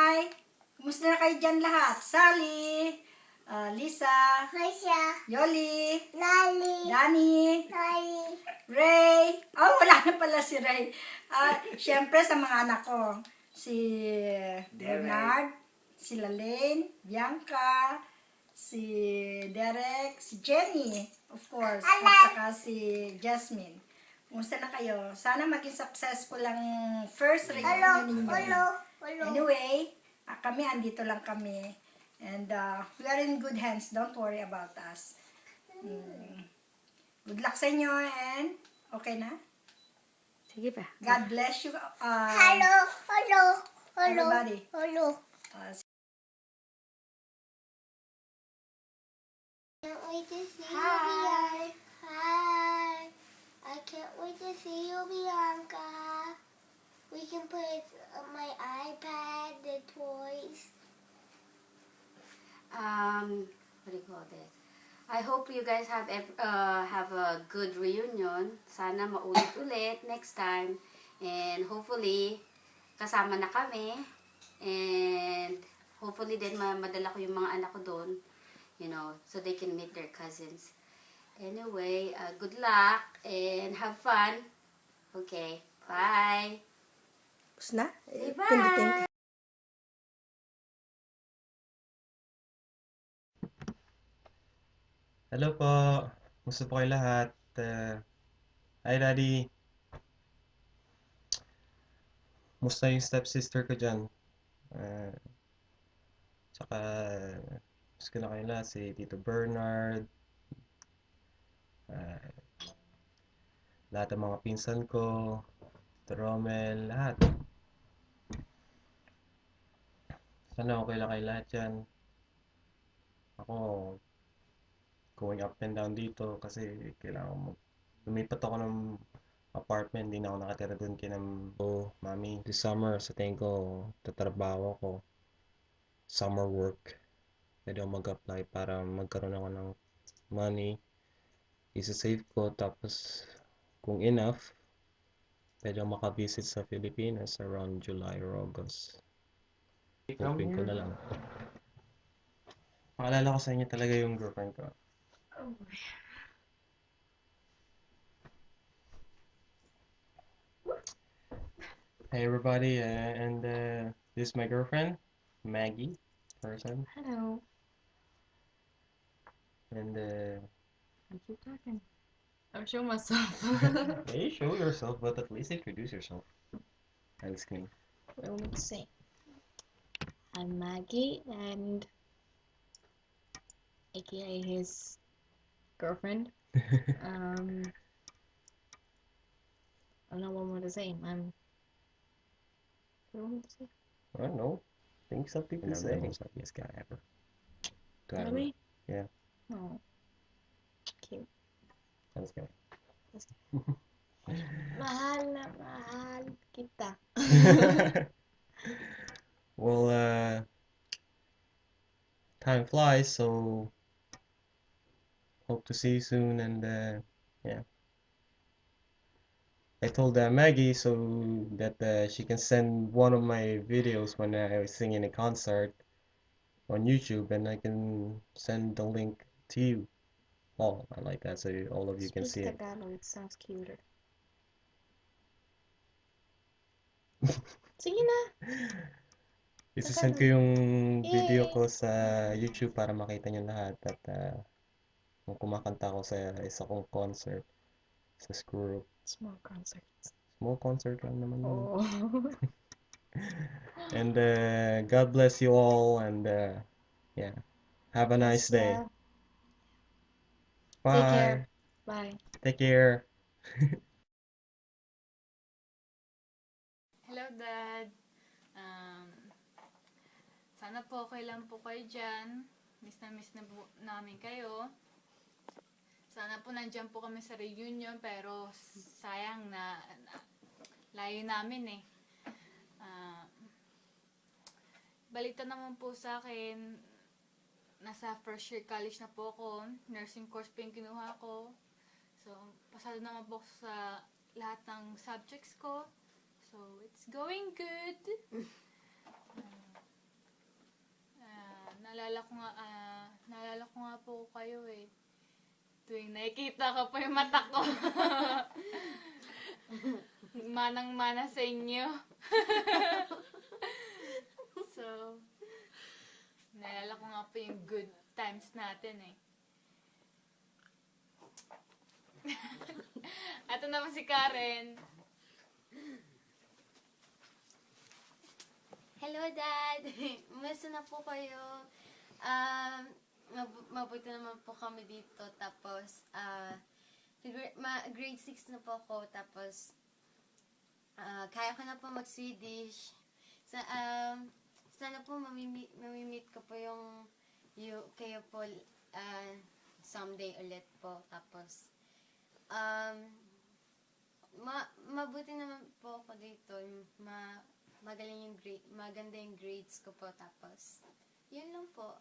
Hi! Kumusta na kayo dyan lahat? Sally, Lisa, Yoli, Danny, Ray. Oh, wala na pala si Ray. Siyempre sa mga anak ko. Si Bernard, si Lalaine, Bianca, si Derek, si Jenny, of course, at saka si Jasmine. Kumusta na kayo? Sana maging successful ang first reunion ninyo. Anyway, kami, andito lang kami. And we are in good hands. Don't worry about us. Good luck sa inyo and okay na? Sige pa. God bless you. Everybody. Can't wait to see you, Bianca. Hi. I can't wait to see you, Bianca. We can play my iPad, the toys. What do you call this? I hope you guys have a good reunion. Sana maulit-ulit next time. And hopefully, kasama na kami. And hopefully din madala ko yung mga anak ko doon. You know, so they can meet their cousins. Anyway, good luck and have fun. Okay, bye. Tapos na? Bye. Hello po. Gusto po kayo lahat. Hi, Daddy. Musta yung stepsister ko dyan? Tsaka, gusto ko na kayo lahat. Si Tito Bernard. Lahat ng mga pinsan ko. Tito Romel. Lahat. Sana okay lang kayo lahat dyan. Ako, going up and down dito kasi kailangan lumipat ako ng apartment, hindi na ako nakatira doon kay mami. This summer, sa tingin ko, tatrabaho ko. Summer work. Pwede ako mag-apply para magkaroon ako ng money. Isa-save ko, tapos kung enough, pwede ako makabisit sa Pilipinas around July or August. Hoping ko na lang. Paalala ko sa inyo talaga yung girlfriend ko. Hey everybody, and this is my girlfriend, Maggie, person, Hello. and I keep talking. I'll show myself. hey, show yourself, but at least introduce yourself. That's me. Let's see. I'm Maggie and aka his girlfriend. I don't know what more to say. What do you want me to say? I don't know. Think some people say. I'm the most happiest guy ever. Really? Yeah. Oh, cute. That's good. Mahal na mahal kita. Well, time flies, so hope to see you soon, and yeah. I told Maggie so that she can send one of my videos when I was singing a concert on YouTube, and I can send the link to you. Oh, I like that, so all of you can see it. Tagalog, it sounds cuter. Sige na. Isasend ko yung video ko sa YouTube para makita nyo lahat, at kung kumakanta ko sa isa kong concert sa school. Small concerts. Small concert lang naman yun. Oh. And God bless you all, and yeah, have a nice day. Bye. Take care. Bye. Take care. Hello, Dad. Sana po okay lang po kayo dyan. Miss na po namin kayo. Sana po nandyan po kami sa reunion, pero sayang na layo namin eh. Balita naman po sa akin, nasa first year college na po ako. Nursing course po yung kinuha ko. So, pasado naman po sa lahat ng subjects ko. So, it's going good. naalala ko nga po kayo eh. Tuwing nakikita ko po yung mata ko. Manang-mana sa inyo. So, naalala ko nga po yung good times natin eh. Ito na po si Karen. Hello, Dad! Musta na po kayo? Mabuti naman po kami dito. Tapos, grade 6 na po ako. Tapos, kaya ko na po mag-Swedish. Sana po mamimit ko po kayo po someday ulit po. Tapos, mabuti naman po ako dito. Maganda yung grades ko po. Tapos, yun lang po.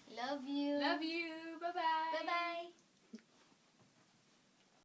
Love you.